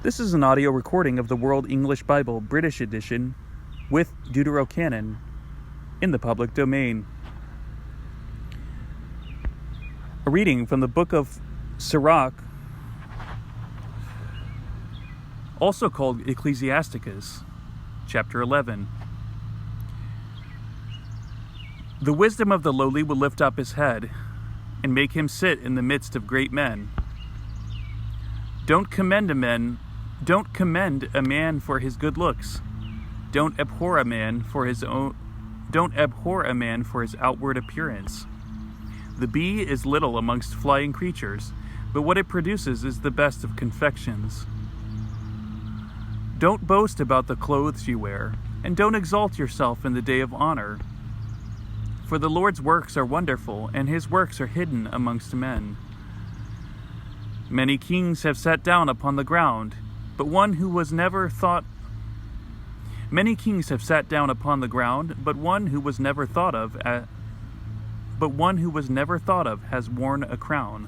This is an audio recording of the World English Bible British Edition with Deuterocanon in the public domain. A reading from the book of Sirach, also called Ecclesiasticus, chapter 11. The wisdom of the lowly will lift up his head and make him sit in the midst of great men. Don't commend a man for his good looks. Don't abhor a man for his outward appearance. The bee is little amongst flying creatures, but what it produces is the best of confections. Don't boast about the clothes you wear, and don't exalt yourself in the day of honor. For the Lord's works are wonderful, and his works are hidden amongst men. Many kings have sat down upon the ground, but one who was never thought of has worn a crown.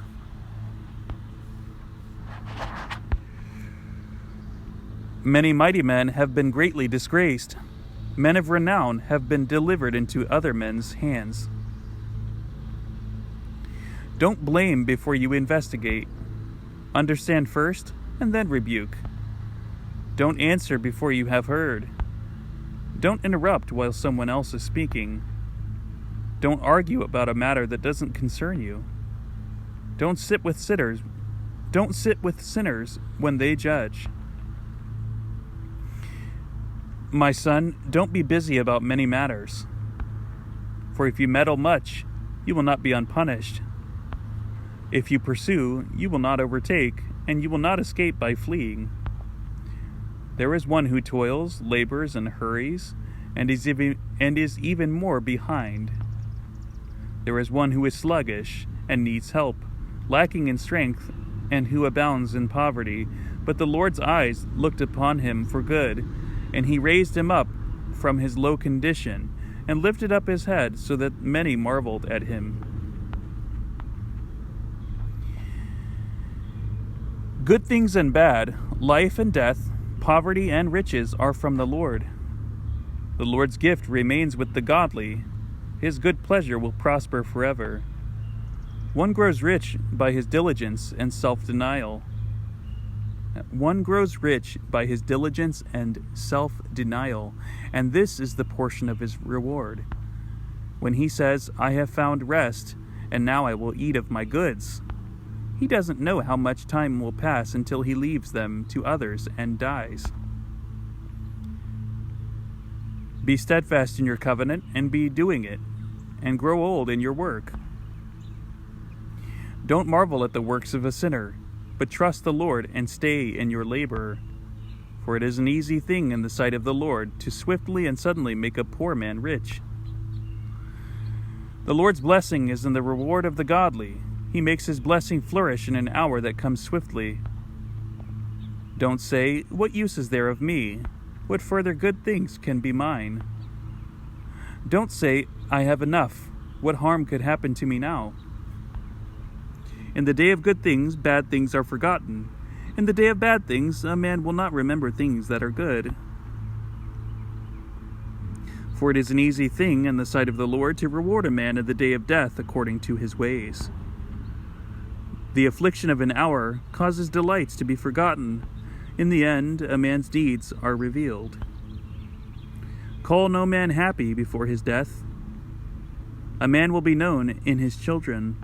Many mighty men have been greatly disgraced. Men of renown have been delivered into other men's hands. Don't blame before you investigate. Understand first, and then rebuke. Don't answer before you have heard. Don't interrupt while someone else is speaking. Don't argue about a matter that doesn't concern you. Don't sit with sinners when they judge. My son, don't be busy about many matters. For if you meddle much, you will not be unpunished. If you pursue, you will not overtake, and you will not escape by fleeing. There is one who toils, labors, and hurries, and is even more behind. There is one who is sluggish and needs help, lacking in strength, and who abounds in poverty. But the Lord's eyes looked upon him for good, and he raised him up from his low condition, and lifted up his head so that many marveled at him. Good things and bad, life and death, poverty and riches are from the Lord. The Lord's gift remains with the godly. His good pleasure will prosper forever. One grows rich by his diligence and self-denial. And this is the portion of his reward. When he says, I have found rest, and now I will eat of my goods, he doesn't know how much time will pass until he leaves them to others and dies. Be steadfast in your covenant and be doing it, and grow old in your work. Don't marvel at the works of a sinner, but trust the Lord and stay in your labor. For it is an easy thing in the sight of the Lord to swiftly and suddenly make a poor man rich. The Lord's blessing is in the reward of the godly. He makes his blessing flourish in an hour that comes swiftly. Don't say, what use is there of me? What further good things can be mine? Don't say, I have enough. What harm could happen to me now? In the day of good things, bad things are forgotten. In the day of bad things, a man will not remember things that are good. For it is an easy thing in the sight of the Lord to reward a man in the day of death according to his ways. The affliction of an hour causes delights to be forgotten. In the end, a man's deeds are revealed. Call no man happy before his death. A man will be known in his children.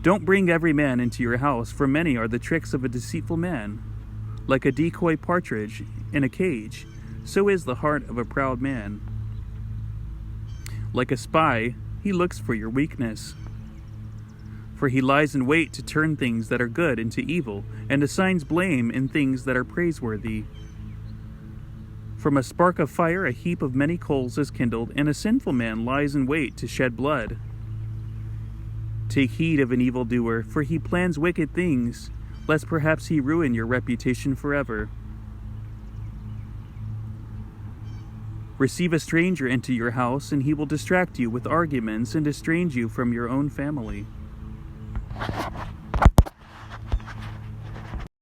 Don't bring every man into your house, for many are the tricks of a deceitful man. Like a decoy partridge in a cage, so is the heart of a proud man. Like a spy, he looks for your weakness. For he lies in wait to turn things that are good into evil, and assigns blame in things that are praiseworthy. From a spark of fire a heap of many coals is kindled, and a sinful man lies in wait to shed blood. Take heed of an evildoer, for he plans wicked things, lest perhaps he ruin your reputation forever. Receive a stranger into your house, and he will distract you with arguments and estrange you from your own family.